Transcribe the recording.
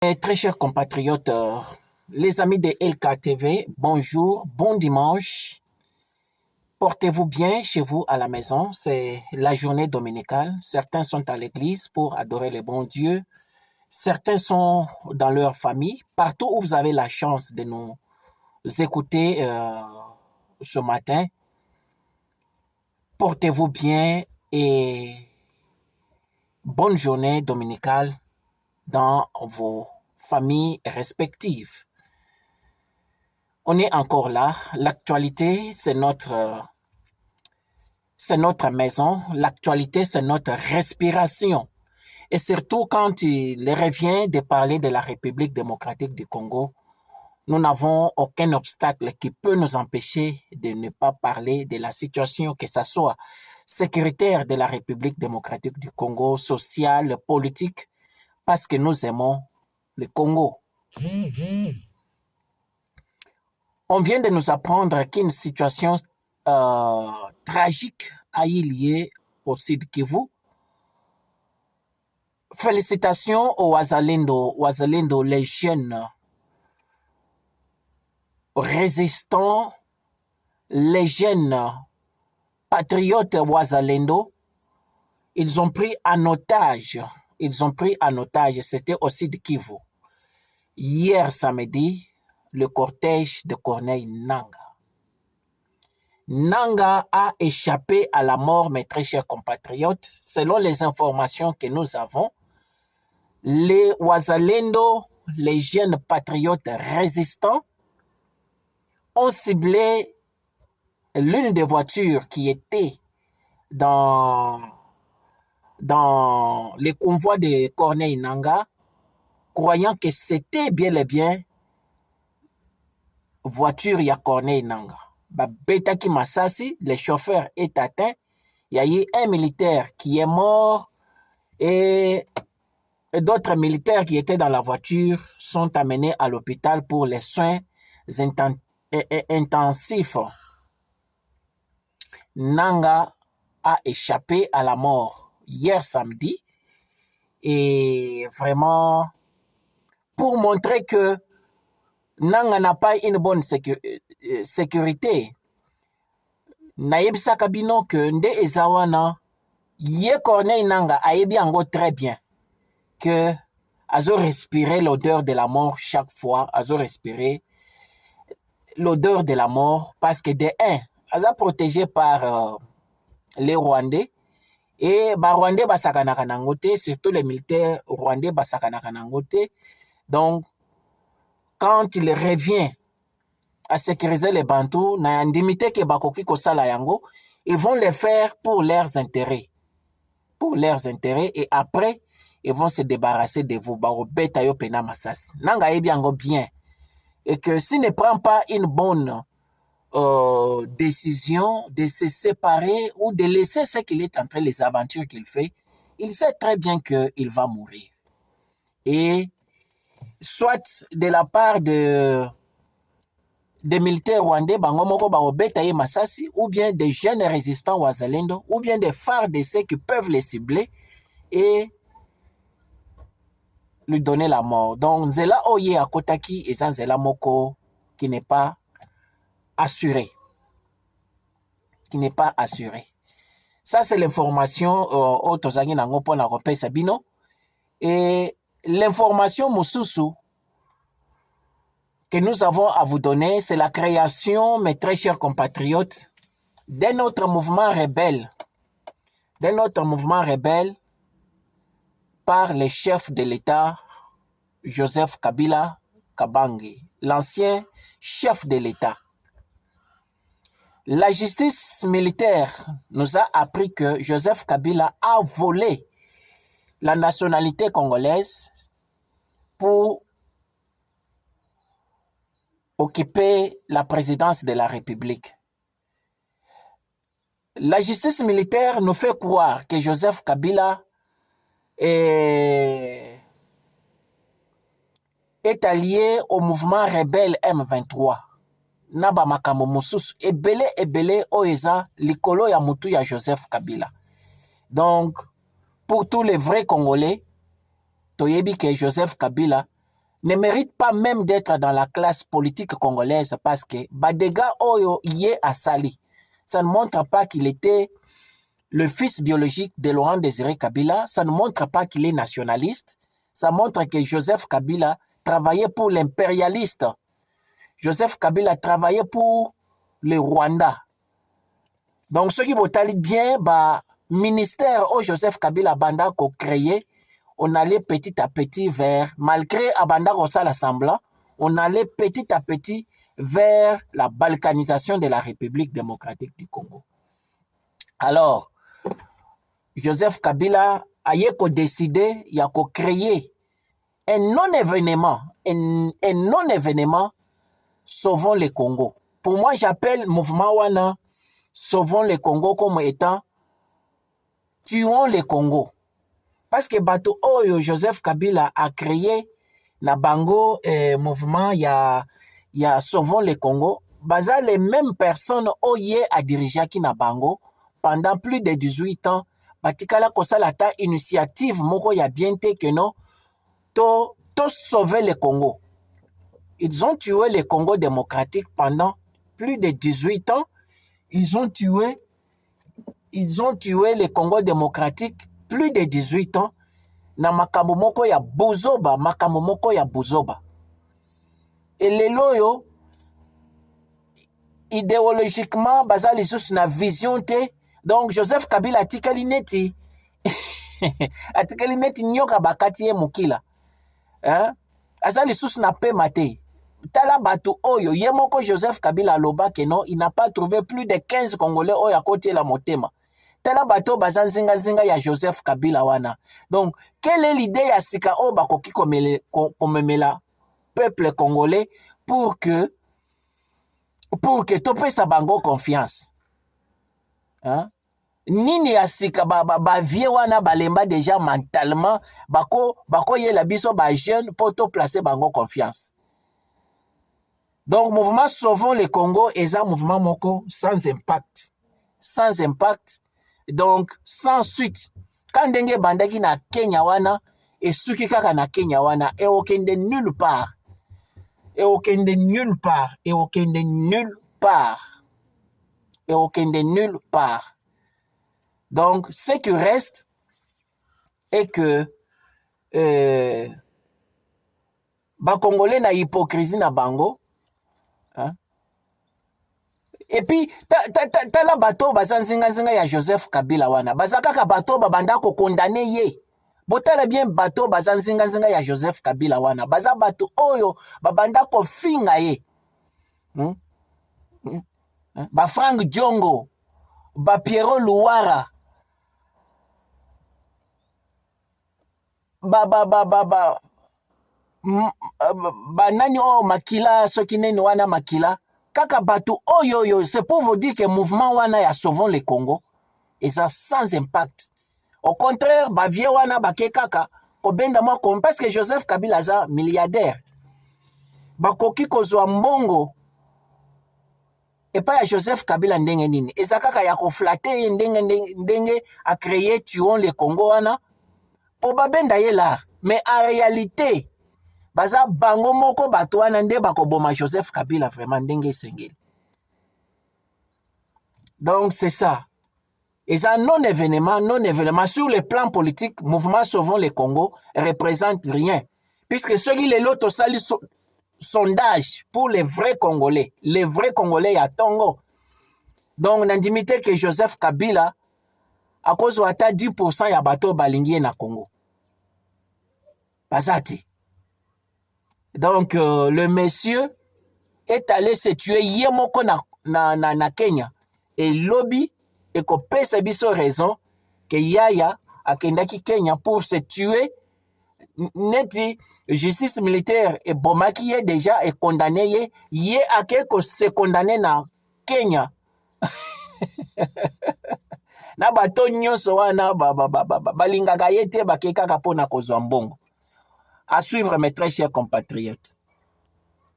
Très chers compatriotes, les amis de LKTV, bonjour, bon dimanche. Portez-vous bien chez vous à la maison. C'est la journée dominicale. Certains sont à l'église pour adorer le bon Dieu. Certains sont dans leur famille. Partout où vous avez la chance de nous écouter ce matin, portez-vous bien et bonne journée dominicale dans vos familles respectives. On est encore là. L'actualité, c'est notre maison. L'actualité, c'est notre respiration. Et surtout quand il revient de parler de la République démocratique du Congo, nous n'avons aucun obstacle qui peut nous empêcher de ne pas parler de la situation, que ce soit sécuritaire de la République démocratique du Congo, sociale, politique, parce que nous aimons le Congo. On vient de nous apprendre qu'une situation tragique a eu lieu au Sud Kivu. Félicitations aux Wazalendo, les jeunes résistants, les jeunes patriotes Wazalendo. Ils ont pris en otage, c'était au Sud Kivu. Hier samedi, le cortège de Corneille Nangaa. Nangaa a échappé à la mort, mes très chers compatriotes. Selon les informations que nous avons, les Wazalendo, les jeunes patriotes résistants, ont ciblé l'une des voitures qui était dans les convois de Corneille Nangaa, croyant que c'était bien et bien voiture ya Corneille Nangaa. Betaki Masasi, le chauffeur est atteint. Il y a eu un militaire qui est mort et d'autres militaires qui étaient dans la voiture sont amenés à l'hôpital pour les soins intensifs. Nangaa a échappé à la mort hier samedi et vraiment pour montrer que Nangaa n'a pas une bonne sécurité. Nayebisaka bino que nde ezawana ye Corneille Nangaa ayebi yango très bien que azo respirer l'odeur de la mort chaque fois, azo respirer l'odeur de la mort parce que de un, aza protégé par les Rwandais et ba Rwandais basakanaka nango te, surtout les militaires rwandais basakanaka nango te. Donc quand il revient à sécuriser les Bantous, na ndimité ke bakoki kosala yango, ils vont le faire pour leurs intérêts. Pour leurs intérêts et après ils vont se débarrasser de vous. Barobeta yo pena masasi. Nangaa yebi yango bien. Et que s'il ne prend pas une bonne décision de se séparer ou de laisser ce qu'il est en train, les aventures qu'il fait, il sait très bien qu'il va mourir. Et soit de la part des militaires rwandais, bangomoko barobeta ye masasi, ou bien des jeunes résistants Wazalendo, ou bien des phares de ceux qui peuvent les cibler et lui donner la mort. Donc, Nzela Oye Akotaki et Nzela Moko qui n'est pas assuré. Qui n'est pas assuré. Ça, c'est l'information au Tozangi Nango Pona Rope Sabino. Et l'information Moussousou que nous avons à vous donner, c'est la création, mes très chers compatriotes, d'un autre mouvement rebelle. D'un autre mouvement rebelle par le chef de l'État, Joseph Kabila Kabange, l'ancien chef de l'État. La justice militaire nous a appris que Joseph Kabila a volé la nationalité congolaise pour occuper la présidence de la République. La justice militaire nous fait croire que Joseph Kabila est allié au mouvement rebelle M23. Naba makambo mosusu ebele oeza likolo ya mutu ya Joseph Kabila. Donc pour tous les vrais Congolais, toyebi que Joseph Kabila ne mérite pas même d'être dans la classe politique congolaise parce que Badega Oyo Yé Asali, ça ne montre pas qu'il était le fils biologique de Laurent Désiré Kabila, ça ne montre pas qu'il est nationaliste, ça montre que Joseph Kabila travaillait pour l'impérialiste. Joseph Kabila travaillait pour le Rwanda. Donc, ceux qui vont aller bien, ministère où Joseph Kabila Banda a créé, on allait petit à petit vers, malgré Abanda Rossal semblant, on allait petit à petit vers la balkanisation de la République démocratique du Congo. Alors, Joseph Kabila a décidé, il a créé un non-événement, un non-événement Sauvons le Congo. Pour moi, j'appelle mouvement Wana Sauvons le Congo comme étant Tuons le Congo. Parce que Bato Oyo Joseph Kabila a créé na bango mouvement ya Sauvons le Congo. Baza les mêmes personnes oye a dirigé qui na bango pendant plus de 18 ans. Batikala kosalata initiative moko ya bien te que non to sauver le Congo. Ils ont tué le Congo démocratique pendant plus de 18 ans. Ils ont tué le Congo démocratique plus de 18 ans. Na makambo moko ya buzoba, makambo moko ya buzoba. Et les loyo, idéologiquement, baza lisusu na vision te. Donc Joseph Kabila atikali neti nyoka bakati ye mukila. Hein? Aza lisusu na pema te. Tala batu oyo, yemoko Joseph Kabila loba que non, il n'a pas trouvé plus de 15 Congolais oyo à côté la motema. Tala bato bazan zinga ya Joseph Kabila wana. Donc, quelle est l'idée ya sika o bakoki komemela peuple congolais pour que tope sa bango confiance? Hein? Nini ya sika vie wana balemba déjà mentalement bako yela biso ba jeune pour to placer bango confiance. Donc, mouvement Sauvons le Congo est un mouvement moko sans impact. Sans impact, donc sans suite. Quand ndenge bandaki na Kenya wana, et suki kaka na Kenya wana, et okende nulle part. Et okende nulle part. Et okende nulle part. Et okende nulle part. Donc, ce qui reste est que Congolais na hypocrisie na bango. Hein? Et puis, tala bato baza zinga ya Joseph Kabila wana. Baza kaka bato babanda ko condamné ye. Botala bien bato baza zinga ya Joseph Kabila wana. Baza bato oyo babanda ko finga ye. Ba Frank Diongo, ba Pierrot Louara. Nani o makila soki neni wana makila kaka batu oyo c'est pour vous dire que mouvement wana ya Sauvons le Congo et ça sans impact. Au contraire vie wana bake kaka kobenda mwa kom parce que Joseph Kabila za milliardaire bakoki kozwa mbongo et pas ya Joseph Kabila ndenge nini eza kaka ya koflatter ndenge a créé Tuons le Congo wana po babenda ye là mais en réalité baza bango moko bato wana nde bakoboma Joseph Kabila vraiment ndenge sengeli. Donc c'est ça. Et ça non-événement sur le plan politique, mouvement Sauvons le Congo représente rien. Puisque ceux qui les loto sali sondage pour les vrais Congolais à Tongo. Donc n'indimité que Joseph Kabila à cause de 10% ya bato balingi na Congo. Bazati. Donc, le monsieur est allé se tuer yemoko na Kenya. Et lobby, et qu'on peut se biso raison que Yaya a kendaki Kenya pour se tuer. Neti, justice militaire et bomaki est déjà et condamné yé a quelque se condamné na Kenya. Na bato nyonso wana balingaka yete bakeka kapona kozwa mbongo. À suivre mes très chers compatriotes.